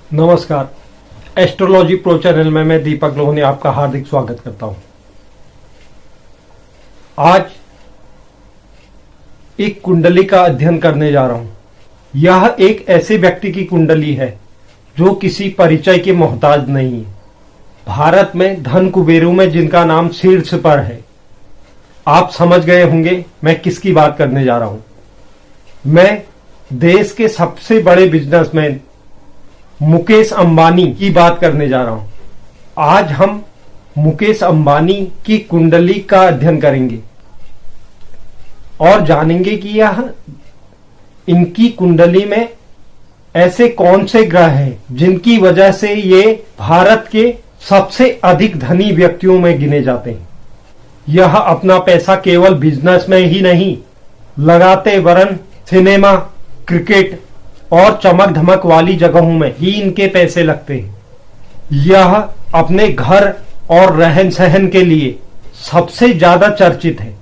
नमस्कार। Astrology pro channel में मैं दीपक लोहनी आपका हार्दिक स्वागत करता हूं। आज एक कुंडली का अध्ययन करने जा रहा हूं। यह एक ऐसे व्यक्ति की कुंडली है जो किसी परिचय के मोहताज नहीं है। भारत में धन कुबेरों में जिनका नाम शीर्ष पर है। आप समझ गए होंगे मैं किसकी बात करने जा रहा हूं। मैं देश के सबसे बड़े बिजनेसमैन मुकेश अंबानी की बात करने जा रहा हूं। आज हम मुकेश अंबानी की कुंडली का अध्ययन करेंगे और जानेंगे कि यह इनकी कुंडली में ऐसे कौन से ग्रह हैं जिनकी वजह से ये भारत के सबसे अधिक धनी व्यक्तियों में गिने जाते हैं। यह अपना पैसा केवल बिजनेस में ही नहीं लगाते वरन सिनेमा, क्रिकेट और चमक धमक वाली जगहों में ही इनके पैसे लगते हैं। यह अपने घर और रहन सहन के लिए सबसे ज्यादा चर्चित है।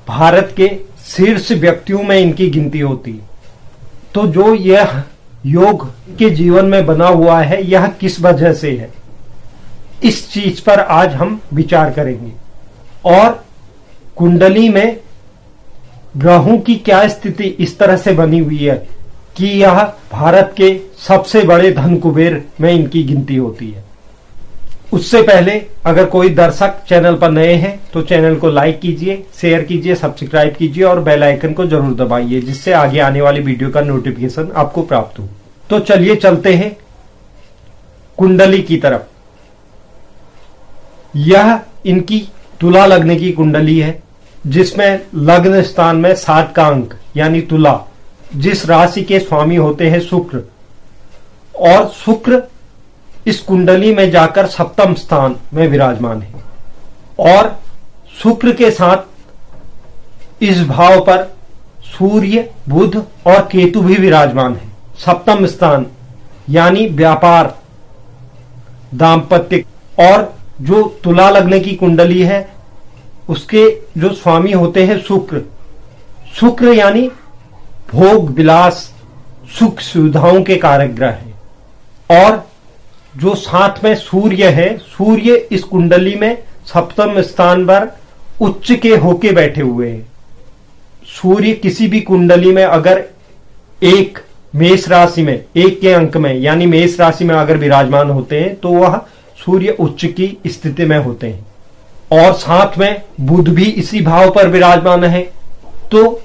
भारत के शीर्ष व्यक्तियों में इनकी गिनती होती है। तो जो यह योग के जीवन में बना हुआ है यह किस वजह से है, इस चीज पर आज हम विचार करेंगे। और कुंडली में ग्रहों की क्या स्थिति इस तरह से बनी हुई है कि यह भारत के सबसे बड़े धन कुबेर में इनकी गिनती होती है। उससे पहले अगर कोई दर्शक चैनल पर नए हैं तो चैनल को लाइक कीजिए, शेयर कीजिए, सब्सक्राइब कीजिए और बेल आइकन को जरूर दबाइए जिससे आगे आने वाली वीडियो का नोटिफिकेशन आपको प्राप्त हो। तो चलिए चलते हैं कुंडली की तरफ। यह इनकी तुला लग्न की कुंडली है जिसमें लग्न स्थान में 7 का अंक यानी तुला, जिस राशि के स्वामी होते हैं शुक्र, और शुक्र इस कुंडली में जाकर सप्तम स्थान में विराजमान है। और शुक्र के साथ इस भाव पर सूर्य, बुध और केतु भी विराजमान है। सप्तम स्थान यानी व्यापार, दाम्पत्य। और जो तुला लग्न की कुंडली है उसके जो स्वामी होते हैं शुक्र, शुक्र यानी भोग विलास, सुख सुविधाओं के कारक ग्रह है। और जो साथ में सूर्य है, सूर्य इस कुंडली में सप्तम स्थान पर उच्च के होके बैठे हुए हैं। सूर्य किसी भी कुंडली में अगर एक मेष राशि में, एक के अंक में यानी मेष राशि में अगर विराजमान होते हैं तो वह सूर्य उच्च की स्थिति में होते हैं। और साथ में बुध भी इसी भाव पर विराजमान है। तो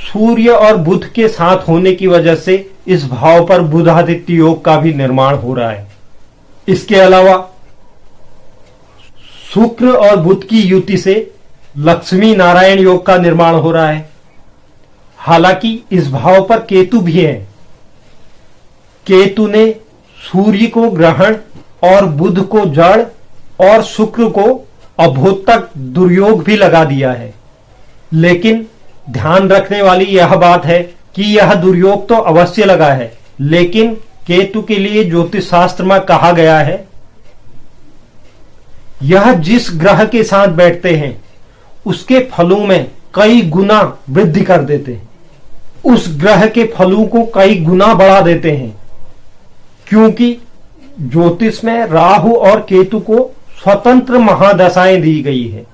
सूर्य और बुध के साथ होने की वजह से इस भाव पर बुधादित्य योग का भी निर्माण हो रहा है। इसके अलावा शुक्र और बुध की युति से लक्ष्मी नारायण योग का निर्माण हो रहा है। हालांकि इस भाव पर केतु भी है। केतु ने सूर्य को ग्रहण और बुध को जड़ और शुक्र को अभोतक दुर्योग भी लगा दिया है। लेकिन ध्यान रखने वाली यह बात है कि यह दुर्योग तो अवश्य लगा है, लेकिन केतु के लिए ज्योतिष शास्त्र में कहा गया है यह जिस ग्रह के साथ बैठते हैं उसके फलों में कई गुना वृद्धि कर देते हैं, उस ग्रह के फलों को कई गुना बढ़ा देते हैं। क्योंकि ज्योतिष में राहु और केतु को स्वतंत्र महादशाएं दी गई है,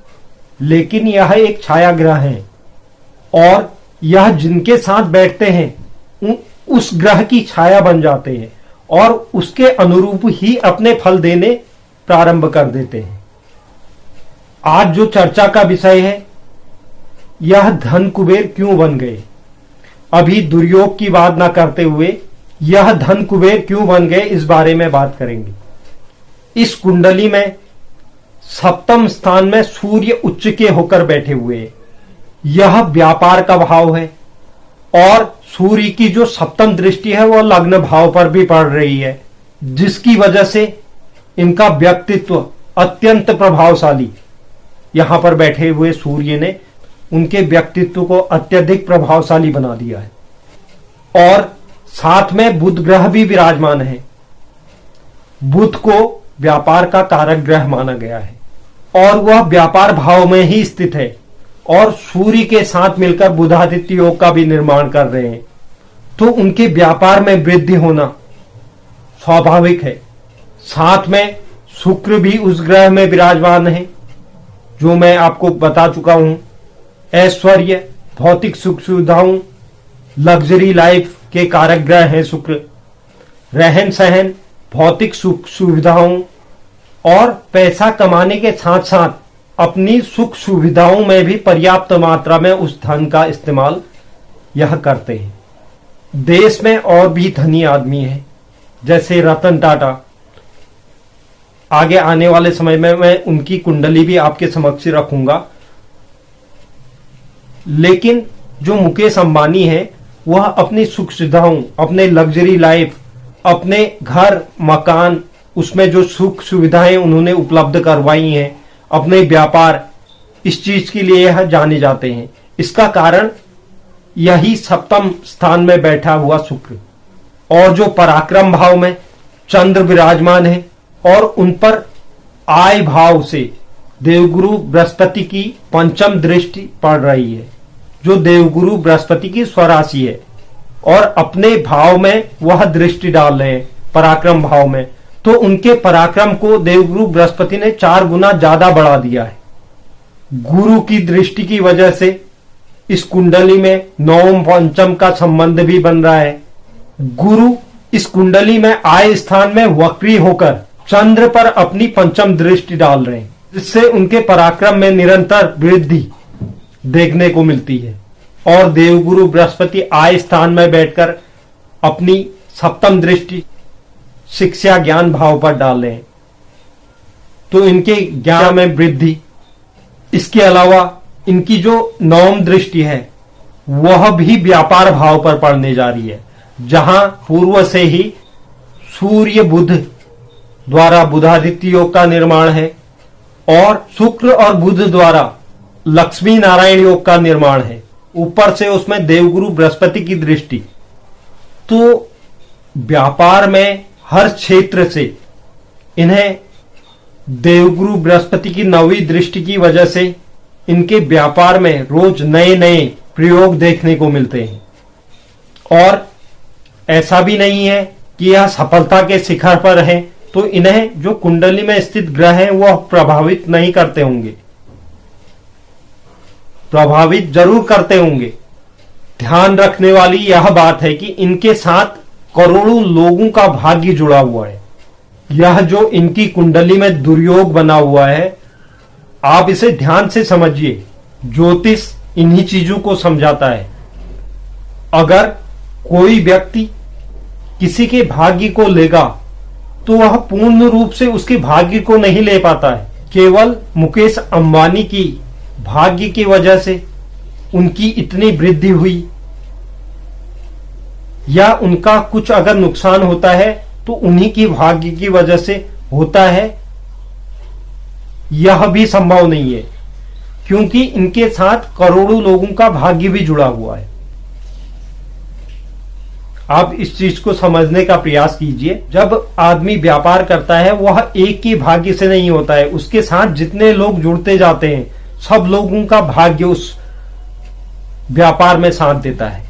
लेकिन यह एक छाया ग्रह है और यह जिनके साथ बैठते हैं उस ग्रह की छाया बन जाते हैं और उसके अनुरूप ही अपने फल देने प्रारंभ कर देते हैं। आज जो चर्चा का विषय है यह धन कुबेर क्यों बन गए। अभी दुर्योग की बात ना करते हुए यह धन कुबेर क्यों बन गए इस बारे में बात करेंगे। इस कुंडली में सप्तम स्थान में सूर्य उच्च के होकर बैठे हुए हैं। यह व्यापार का भाव है और सूर्य की जो सप्तम दृष्टि है वह लग्न भाव पर भी पड़ रही है, जिसकी वजह से इनका व्यक्तित्व अत्यंत प्रभावशाली, यहां पर बैठे हुए सूर्य ने उनके व्यक्तित्व को अत्यधिक प्रभावशाली बना दिया है। और साथ में बुध ग्रह भी विराजमान है। बुध को व्यापार का कारक ग्रह माना गया है और वह व्यापार भाव में ही स्थित है और सूर्य के साथ मिलकर बुधादित्य योग का भी निर्माण कर रहे हैं। तो उनके व्यापार में वृद्धि होना स्वाभाविक है। साथ में शुक्र भी उस ग्रह में विराजमान है जो मैं आपको बता चुका हूं। ऐश्वर्य, भौतिक सुख सुविधाओं, लग्जरी लाइफ के कारक ग्रह हैं शुक्र। रहन सहन, भौतिक सुख सुविधाओं और पैसा कमाने के साथ साथ अपनी सुख सुविधाओं में भी पर्याप्त मात्रा में उस धन का इस्तेमाल यह करते हैं। देश में और भी धनी आदमी हैं, जैसे रतन टाटा। आगे आने वाले समय में मैं उनकी कुंडली भी आपके समक्ष रखूंगा। लेकिन जो मुकेश अंबानी है वह अपनी सुख सुविधाओं, अपने लग्जरी लाइफ, अपने घर मकान, उसमें जो सुख सुविधाएं उन्होंने उपलब्ध करवाई हैं, अपने व्यापार, इस चीज के लिए यह जाने जाते हैं। इसका कारण यही सप्तम स्थान में बैठा हुआ शुक्र और जो पराक्रम भाव में चंद्र विराजमान है और उन पर आय भाव से देवगुरु बृहस्पति की पंचम दृष्टि पड़ रही है, जो देवगुरु बृहस्पति की स्वराशि है, और अपने भाव में वह दृष्टि डाल रहे हैं पराक्रम भाव में। तो उनके पराक्रम को देवगुरु बृहस्पति ने 4 गुना ज्यादा बढ़ा दिया है। गुरु की दृष्टि की वजह से इस कुंडली में नवम पंचम का संबंध भी बन रहा है। गुरु इस कुंडली में आय स्थान में वक्री होकर चंद्र पर अपनी पंचम दृष्टि डाल रहे हैं, जिससे उनके पराक्रम में निरंतर वृद्धि देखने को मिलती है। और देवगुरु बृहस्पति आय स्थान में बैठकर अपनी सप्तम दृष्टि शिक्षा ज्ञान भाव पर डाल रहे हैं, तो इनके ज्ञान में वृद्धि। इसके अलावा इनकी जो नवम दृष्टि है वह भी व्यापार भाव पर पड़ने जा रही है, जहां पूर्व से ही सूर्य बुध द्वारा बुधादित्य योग का निर्माण है और शुक्र और बुध द्वारा लक्ष्मी नारायण योग का निर्माण है। ऊपर से उसमें देवगुरु बृहस्पति की दृष्टि। तो व्यापार में हर क्षेत्र से इन्हें देवगुरु बृहस्पति की 9वीं दृष्टि की वजह से इनके व्यापार में रोज नए नए प्रयोग देखने को मिलते हैं। और ऐसा भी नहीं है कि यह सफलता के शिखर पर है, तो इन्हें जो कुंडली में स्थित ग्रह हैं वह प्रभावित नहीं करते होंगे, प्रभावित जरूर करते होंगे। ध्यान रखने वाली यह बात है कि इनके साथ करोड़ों लोगों का भाग्य जुड़ा हुआ है। यह जो इनकी कुंडली में दुर्योग बना हुआ है, आप इसे ध्यान से समझिए। ज्योतिष इन्हीं चीजों को समझाता है। अगर कोई व्यक्ति किसी के भाग्य को लेगा तो वह पूर्ण रूप से उसके भाग्य को नहीं ले पाता है। केवल मुकेश अंबानी की भाग्य की वजह से उनकी इतनी वृद्धि हुई, या उनका कुछ अगर नुकसान होता है तो उन्हीं की भाग्य की वजह से होता है, यह भी संभव नहीं है, क्योंकि इनके साथ करोड़ों लोगों का भाग्य भी जुड़ा हुआ है। आप इस चीज को समझने का प्रयास कीजिए। जब आदमी व्यापार करता है वह एक ही भाग्य से नहीं होता है, उसके साथ जितने लोग जुड़ते जाते हैं सब लोगों का भाग्य उस व्यापार में साथ देता है।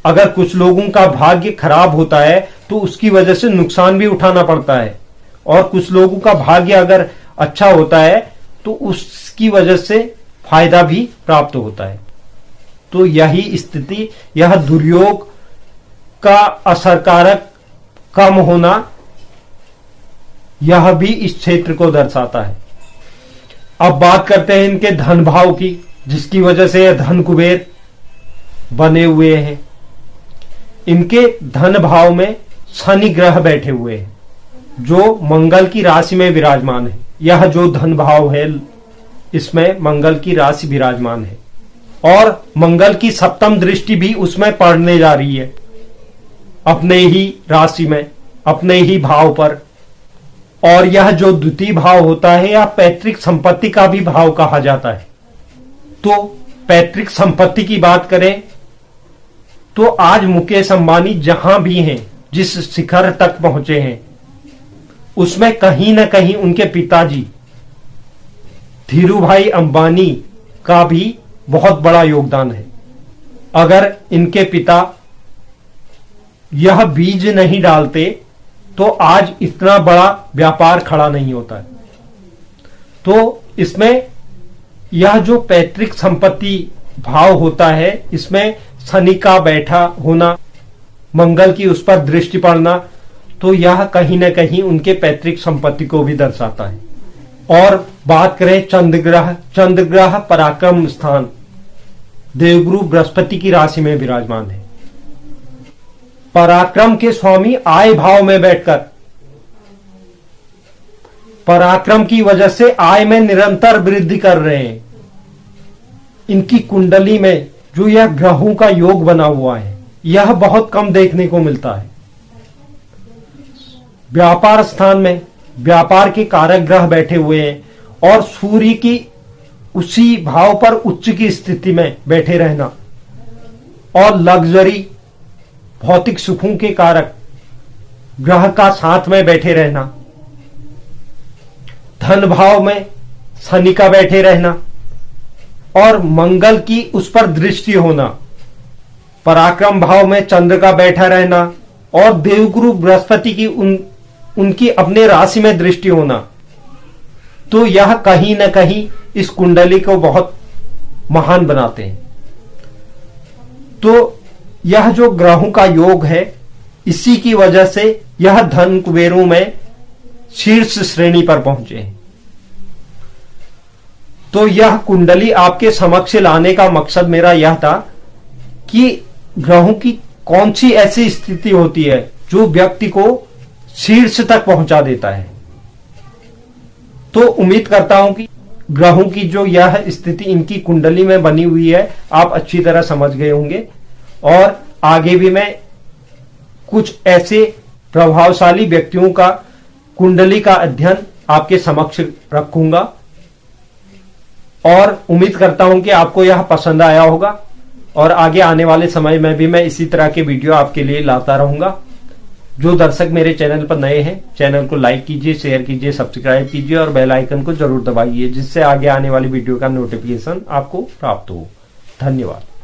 अगर कुछ लोगों का भाग्य खराब होता है तो उसकी वजह से नुकसान भी उठाना पड़ता है, और कुछ लोगों का भाग्य अगर अच्छा होता है तो उसकी वजह से फायदा भी प्राप्त होता है। तो यही स्थिति, यह दुर्योग का असरकारक कम होना, यह भी इस क्षेत्र को दर्शाता है। अब बात करते हैं इनके धन भाव की, जिसकी वजह से यह धन कुबेर बने हुए हैं। इनके धन भाव में शनि ग्रह बैठे हुए हैं, जो मंगल की राशि में विराजमान है। यह जो धन भाव है इसमें मंगल की राशि विराजमान है, और मंगल की सप्तम दृष्टि भी उसमें पड़ने जा रही है, अपने ही राशि में, अपने ही भाव पर। और यह जो द्वितीय भाव होता है यह पैतृक संपत्ति का भी भाव कहा जाता है। तो पैतृक संपत्ति की बात करें तो आज मुकेश अंबानी जहां भी हैं, जिस शिखर तक पहुंचे हैं, उसमें कहीं ना कहीं उनके पिताजी धीरूभाई अंबानी का भी बहुत बड़ा योगदान है। अगर इनके पिता यह बीज नहीं डालते तो आज इतना बड़ा व्यापार खड़ा नहीं होता है। तो इसमें यह जो पैतृक संपत्ति भाव होता है, इसमें शनि का बैठा होना, मंगल की उस पर दृष्टि पड़ना, तो यह कहीं न कहीं उनके पैतृक संपत्ति को भी दर्शाता है। और बात करें चंद्र ग्रह पराक्रम स्थान देवगुरु बृहस्पति की राशि में विराजमान है। पराक्रम के स्वामी आय भाव में बैठकर पराक्रम की वजह से आय में निरंतर वृद्धि कर रहे हैं। इनकी कुंडली में जो यह ग्रहों का योग बना हुआ है, यह बहुत कम देखने को मिलता है। व्यापार स्थान में व्यापार के कारक ग्रह बैठे हुए हैं और सूर्य की उसी भाव पर उच्च की स्थिति में बैठे रहना और लग्जरी भौतिक सुखों के कारक ग्रह का साथ में बैठे रहना, धन भाव में शनि का बैठे रहना और मंगल की उस पर दृष्टि होना, पराक्रम भाव में चंद्र का बैठा रहना और देवगुरु बृहस्पति की उनकी अपने राशि में दृष्टि होना, तो यह कहीं न कहीं इस कुंडली को बहुत महान बनाते हैं। तो यह जो ग्रहों का योग है, इसी की वजह से यह धन कुबेरों में शीर्ष श्रेणी पर पहुंचे हैं। तो यह कुंडली आपके समक्ष लाने का मकसद मेरा यह था कि ग्रहों की कौन सी ऐसी स्थिति होती है जो व्यक्ति को शीर्ष तक पहुंचा देता है। तो उम्मीद करता हूं कि ग्रहों की जो यह स्थिति इनकी कुंडली में बनी हुई है, आप अच्छी तरह समझ गए होंगे। और आगे भी मैं कुछ ऐसे प्रभावशाली व्यक्तियों का कुंडली का अध्ययन आपके समक्ष रखूंगा और उम्मीद करता हूं कि आपको यह पसंद आया होगा और आगे आने वाले समय में भी मैं इसी तरह के वीडियो आपके लिए लाता रहूंगा। जो दर्शक मेरे चैनल पर नए हैं, चैनल को लाइक कीजिए, शेयर कीजिए, सब्सक्राइब कीजिए और बेल आइकन को जरूर दबाइए, जिससे आगे आने वाली वीडियो का नोटिफिकेशन आपको प्राप्त हो। धन्यवाद।